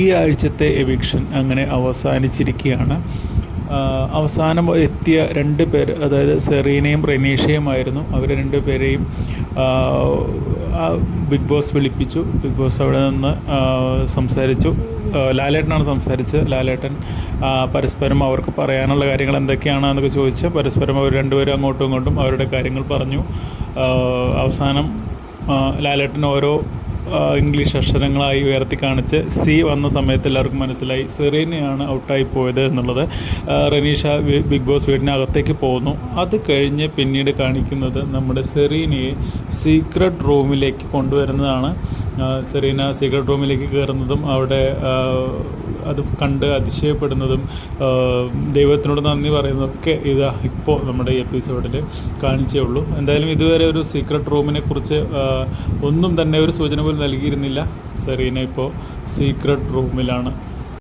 ഈ ആഴ്ചത്തെ എവിക്ഷൻ അങ്ങനെ അവസാനിച്ചിരിക്കുകയാണ്. അവസാനം എത്തിയ 2 പേർ, അതായത് സെറീനയും റെനീഷയുമായിരുന്നു. അവർ 2 പേരെയും ബിഗ് ബോസ് വിളിപ്പിച്ചു. ബിഗ് ബോസ് അവിടെ നിന്ന് സംസാരിച്ചു. ലാലേട്ടനാണ് സംസാരിച്ചത്. ലാലേട്ടൻ പരസ്പരം അവർക്ക് പറയാനുള്ള കാര്യങ്ങൾ എന്തൊക്കെയാണെന്നൊക്കെ ചോദിച്ച് പരസ്പരം അവർ 2 പേരും അങ്ങോട്ടും ഇങ്ങോട്ടും അവരുടെ കാര്യങ്ങൾ പറഞ്ഞു. അവസാനം ലാലേട്ടൻ ഓരോ ഇംഗ്ലീഷ് അക്ഷരങ്ങളായി ഉയർത്തി കാണിച്ച് സി വന്ന സമയത്ത് എല്ലാവർക്കും മനസ്സിലായി സെറീനയാണ് ഔട്ടായി പോയത് എന്നുള്ളത്. റെനീഷ ബിഗ് ബോസ് വീടിനകത്തേക്ക് പോകുന്നു. അത് കഴിഞ്ഞ് പിന്നീട് കാണിക്കുന്നത് നമ്മുടെ സെറീനയെ സീക്രട്ട് റൂമിലേക്ക് കൊണ്ടുവരുന്നതാണ്. സെറീന സീക്രട്ട് റൂമിലേക്ക് കയറുന്നതും അവിടെ അത് കണ്ട് അതിശയപ്പെടുന്നതും ദൈവത്തിനോട് നന്ദി പറയുന്നതൊക്കെ ഇതാ ഇപ്പോൾ നമ്മുടെ ഈ എപ്പിസോഡിൽ കാണിച്ചേ ഉള്ളൂ. എന്തായാലും ഇതുവരെ ഒരു സീക്രട്ട് റൂമിനെ കുറിച്ച് ഒന്നും തന്നെ ഒരു സൂചന പോലും നൽകിയിരുന്നില്ല. സെറീന ഇപ്പോൾ സീക്രട്ട് റൂമിലാണ്.